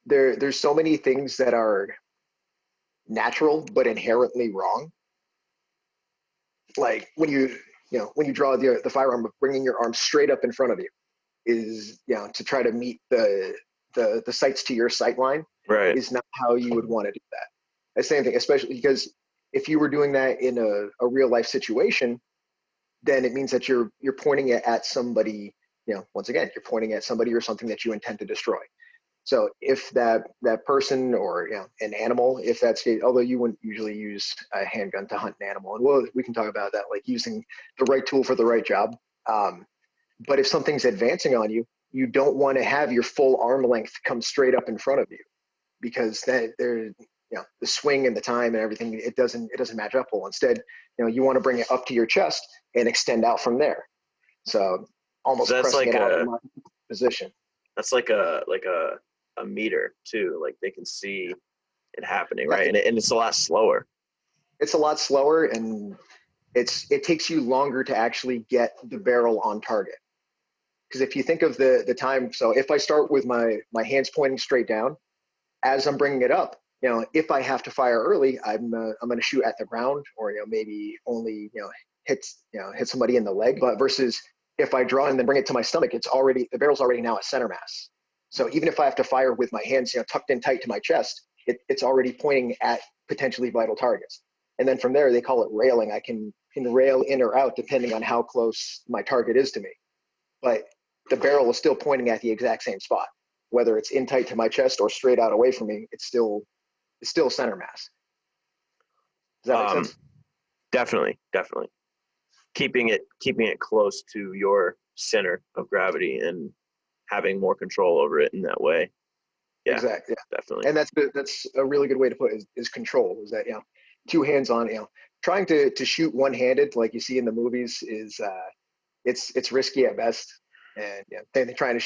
there's so many things that are natural but inherently wrong. Like when you draw the firearm of bringing your arm straight up in front of you is to try to meet the sights to your sight line Right. is not how you would want to do that. The same thing, especially because if you were doing that in a real life situation, then it means that you're pointing it at somebody. Once again, you're pointing at somebody or something that you intend to destroy. So if that person or an animal, if that's although you wouldn't usually use a handgun to hunt an animal, and we can talk about that, like using the right tool for the right job. Um, but if something's advancing on you, you don't want to have your full arm length come straight up in front of you because then the swing and the time and everything it doesn't match up well. Instead, you want to bring it up to your chest and extend out from there. So So almost that's pressing like it out in a my position. that's like a meter too. Like they can see it happening, Yeah, right? And it's a lot slower. it's a lot slower and it takes you longer to actually get the barrel on target. Because if you think of the time, so if I start with my hands pointing straight down, as I'm bringing it up, if I have to fire early, I'm going to shoot at the ground or maybe only hit somebody in the leg. But versus if I draw and then bring it to my stomach, the barrel's already now at center mass. So even if I have to fire with my hands tucked in tight to my chest, it's already pointing at potentially vital targets. And then from there, they call it railing. I can rail in or out depending on how close my target is to me. But the barrel is still pointing at the exact same spot, whether it's in tight to my chest or straight out away from me. It's still center mass. Does that make Um, sense? definitely, definitely. Keeping it close to your center of gravity and having more control over it in that way. Yeah, Exactly. Yeah. definitely. And that's a really good way to put it is control. Is that two hands on. Trying to shoot one handed like you see in the movies is it's risky at best. And they're trying to